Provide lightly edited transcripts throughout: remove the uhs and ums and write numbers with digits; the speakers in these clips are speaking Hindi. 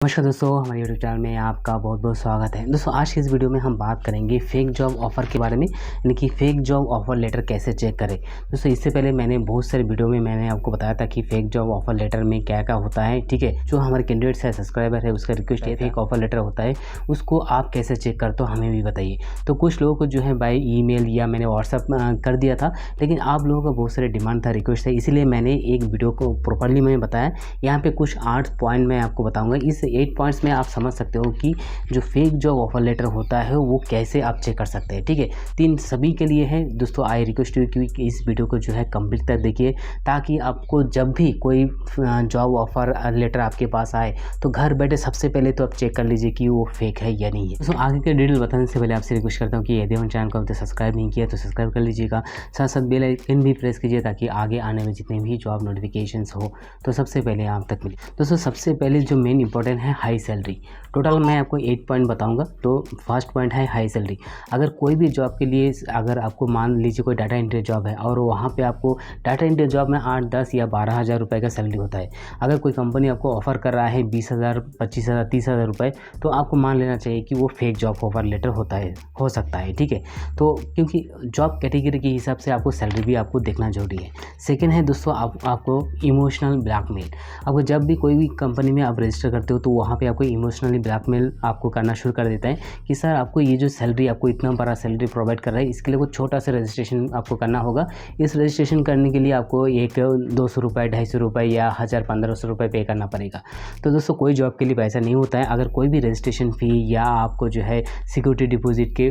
नमस्कार दोस्तों, हमारे यूट्यूब चैनल में आपका बहुत बहुत स्वागत है। दोस्तों आज की इस वीडियो में हम बात करेंगे फेक जॉब ऑफ़र के बारे में, यानी कि फेक जॉब ऑफ़र लेटर कैसे चेक करें। दोस्तों इससे पहले मैंने बहुत सारे वीडियो में मैंने आपको बताया था कि फेक जॉब ऑफ़र लेटर में क्या क्या होता है, ठीक है। जो हमारे कैंडिडेट्स है, सब्सक्राइबर है, उसका रिक्वेस्ट है फेक ऑफ़र लेटर होता है, उसको आप कैसे चेक करते हो हमें भी बताइए। तो कुछ लोगों को जो है बाय ईमेल या मैंने व्हाट्सअप कर दिया था, लेकिन आप लोगों का बहुत सारे डिमांड था, रिक्वेस्ट था, इसीलिए मैंने एक वीडियो को प्रॉपर्ली मैंने बताया। यहाँ पे कुछ 8 पॉइंट मैं आपको बताऊँगा। इस 8 पॉइंट्स में आप समझ सकते हो कि जो फेक जॉब ऑफर लेटर होता है वो कैसे आप चेक कर सकते हैं, ठीक है। तीन सभी के लिए है दोस्तों। आई रिक्वेस्ट यू कि इस वीडियो को जो है कंप्लीट तक देखिए, ताकि आपको जब भी कोई जॉब ऑफर लेटर आपके पास आए तो घर बैठे सबसे पहले तो आप चेक कर लीजिए कि वो फेक है या नहीं है। दोस्तों आगे के डिटेल बताने से पहले आपसे रिक्वेस्ट करता हूँ कि यदि हमारे चैनल को अभी तक सब्सक्राइब नहीं किया तो सब्सक्राइब कर लीजिएगा, साथ साथ बेल आइकन भी प्रेस कीजिए ताकि आगे आने में जितने भी जॉब नोटिफिकेशंस हो तो सबसे पहले आप तक मिले। दोस्तों सबसे पहले जो मेन इंपॉर्टेंट है हाई सैलरी। टोटल मैं आपको 8 पॉइंट बताऊंगा। तो फर्स्ट पॉइंट है हाई सैलरी। अगर कोई भी जॉब के लिए, अगर आपको मान लीजिए कोई डाटा एंट्री जॉब है और वहाँ पे आपको डाटा एंट्री जॉब में 8, 10 या 12,000 रुपये का सैलरी होता है। अगर कोई कंपनी आपको ऑफ़र कर रहा है 20,000, 25,000, 30,000 रुपये, तो आपको मान लेना चाहिए कि वो फेक जॉब ऑफर लेटर होता है, हो सकता है, ठीक है। तो क्योंकि जॉब कैटेगरी के हिसाब से आपको सैलरी भी आपको देखना जरूरी है। सेकेंड है दोस्तों आपको इमोशनल ब्लैकमेल। आपको जब भी कोई भी कंपनी में आप रजिस्टर करते हो तो वहाँ पे आपको इमोशनली ब्लैकमेल आपको करना शुरू कर देता है कि सर आपको ये जो सैलरी, आपको इतना बड़ा सैलरी प्रोवाइड कर रहा है, इसके लिए कुछ छोटा सा रजिस्ट्रेशन आपको करना होगा। इस रजिस्ट्रेशन करने के लिए आपको एक 200 रुपये, 250 रुपये या 1000, 1500 रुपये पे करना पड़ेगा। तो दोस्तों कोई जॉब के लिए पैसा नहीं होता है। अगर कोई भी रजिस्ट्रेशन फ़ी या आपको जो है सिक्योरिटी डिपॉजिट के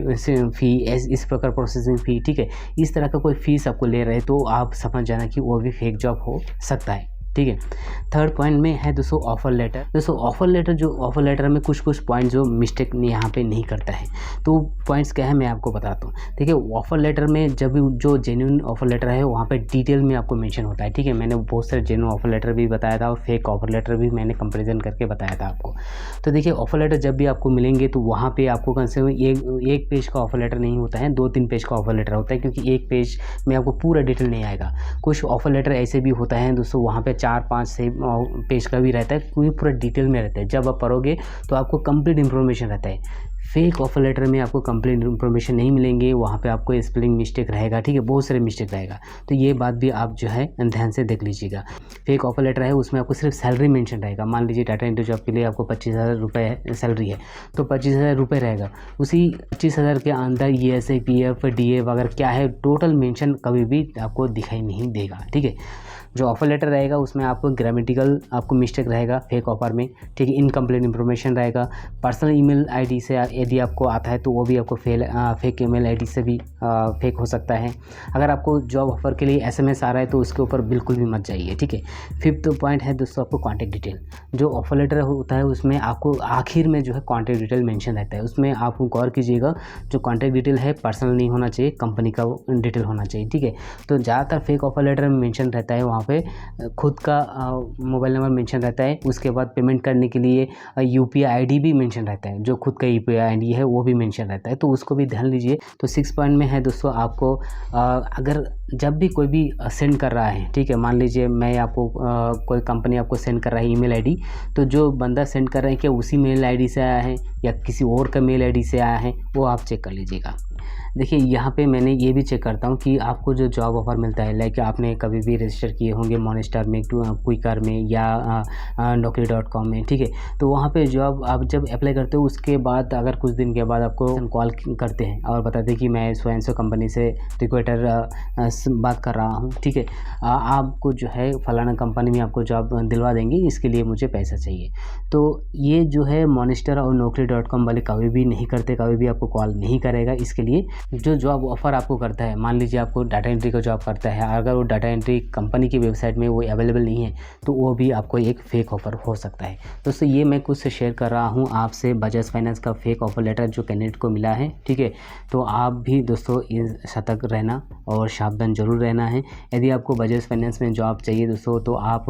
फ़ी, इस प्रकार प्रोसेसिंग फ़ी, ठीक है, इस तरह का कोई फीस आपको ले रहे हैं तो आप समझ जाना कि वो भी फेक जॉब हो सकता है, ठीक है। थर्ड पॉइंट में है दोस्तों ऑफ़र लेटर। दोस्तों ऑफ़र लेटर में कुछ पॉइंट जो मिस्टेक यहाँ पे नहीं करता है, तो पॉइंट्स क्या है मैं आपको बताता हूँ। देखिए ऑफ़र लेटर में जब जो जेन्युइन ऑफ़र लेटर है वहाँ पे डिटेल में आपको मेंशन होता है, ठीक है। मैंने बहुत सारे जेन्युइन ऑफ़र लेटर भी बताया था और फेक ऑफ़र लेटर भी मैंने कंपेरिजन करके बताया था आपको। तो देखिए ऑफ़र लेटर जब भी आपको मिलेंगे तो वहाँ पर आपको कम से कम एक पेज का ऑफ़र लेटर नहीं होता है, 2-3 पेज का ऑफ़र लेटर होता है, क्योंकि एक पेज में आपको पूरा डिटेल नहीं आएगा। कुछ ऑफ़र लेटर ऐसे भी होता है दोस्तों, वहाँ पे 4-5 से पेज का भी रहता है, पूरा डिटेल में रहता है। जब आप पढ़ोगे तो आपको कंप्लीट इन्फॉर्मेशन रहता है। फेक ऑफर लेटर में आपको कंप्लीट इन्फॉर्मेशन नहीं मिलेंगे, वहाँ पे आपको स्पेलिंग मिस्टेक रहेगा, ठीक है, बहुत सारे मिस्टेक रहेगा। तो ये बात भी आप जो है ध्यान से देख लीजिएगा। फेक ऑफर लेटर है उसमें आपको सिर्फ सैलरी मेंशन रहेगा। मान लीजिए डाटा एंट्री जॉब के लिए आपको 25,000 रुपये सैलरी है, तो 25,000 रुपये रहेगा। उसी 25,000 के अंदर ESI, PF, DA वगैरह क्या है टोटल मेंशन कभी भी आपको दिखाई नहीं देगा, ठीक है। जो ऑफर लेटर रहेगा उसमें आपको ग्रामेटिकल आपको मिस्टेक रहेगा फेक ऑफर में, ठीक है। इनकम्प्लीट इन्फॉर्मेशन रहेगा। पर्सनल ईमेल आईडी से यदि आपको आता है तो वो भी आपको फेक ईमेल आईडी से भी फेक हो सकता है। अगर आपको जॉब ऑफर के लिए SMS आ रहा है तो उसके ऊपर बिल्कुल भी मत जाइए, ठीक है। फिफ्थ पॉइंट है दोस्तों आपको कॉन्टैक्ट डिटेल। जो ऑफर लेटर होता है उसमें आपको आखिर में जो है कॉन्टैक्ट डिटेल मेंशन रहता है। उसमें आप गौर कीजिएगा, जो कॉन्टैक्ट डिटेल है पर्सनल नहीं होना चाहिए, कंपनी का डिटेल होना चाहिए, ठीक है। तो ज़्यादातर फेक ऑफर लेटर में मेंशन रहता है, वहाँ पे खुद का मोबाइल नंबर मेंशन रहता है। उसके बाद पेमेंट करने के लिए UPI ID भी मेंशन रहता है, जो खुद का UPI ID है वो भी मेंशन रहता है, तो उसको भी ध्यान लीजिए। तो 6 पॉइंट में है दोस्तों आपको अगर जब भी कोई भी सेंड कर रहा है, ठीक है, मान लीजिए मैं आपको कोई कंपनी आपको सेंड कर रहा है ईमेल ID, तो जो बंदा सेंड कर रहा है क्या उसी मेल ID से आया है या किसी और का मेल ID से आया है, वो आप चेक कर लीजिएगा। देखिए यहाँ पे मैंने ये भी चेक करता हूँ कि आपको जो जॉब ऑफ़र मिलता है, लाइक आपने कभी भी रजिस्टर किए होंगे मॉनिस्टर में, क्विकर में या naukri.com में, ठीक है। तो वहाँ पे जॉब आप जब अप्लाई करते हो उसके बाद अगर कुछ दिन के बाद आपको कॉल करते हैं और बताते हैं कि मैं सो कंपनी से रिक्रूटर बात कर रहा हूँ, ठीक है, आपको जो है फलाना कंपनी में आपको जॉब दिलवा देंगे, इसके लिए मुझे पैसा चाहिए। तो ये जो है मॉनिस्टर और naukri.com वाले कभी भी नहीं करते, कभी भी आपको कॉल नहीं करेगा। इसके लिए जो जॉब ऑफ़र आपको करता है, मान लीजिए आपको डाटा एंट्री का जॉब करता है, अगर वो डाटा एंट्री कंपनी की वेबसाइट में वो अवेलेबल नहीं है तो वो भी आपको एक फ़ेक ऑफ़र हो सकता है। दोस्तों ये मैं कुछ से शेयर कर रहा हूँ आपसे बजाज फाइनेंस का फेक ऑफ़र लेटर जो कैंडिडेट को मिला है, ठीक है। तो आप भी दोस्तों सतर्क रहना और सावधान जरूर रहना है। यदि आपको बजाज फाइनेंस में जॉब चाहिए दोस्तों तो आप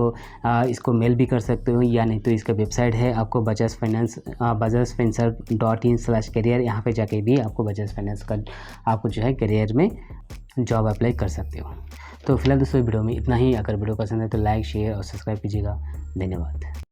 इसको मेल भी कर सकते हो, या नहीं तो इसका वेबसाइट है आपको bajajfinserv.in/career, यहाँ पे जाके भी आपको बजाज फाइनेंस का आपको जो है करियर में जॉब अप्लाई कर सकते हो। तो फिलहाल दोस्तों वीडियो में इतना ही। अगर वीडियो पसंद है तो लाइक, शेयर और सब्सक्राइब कीजिएगा। धन्यवाद।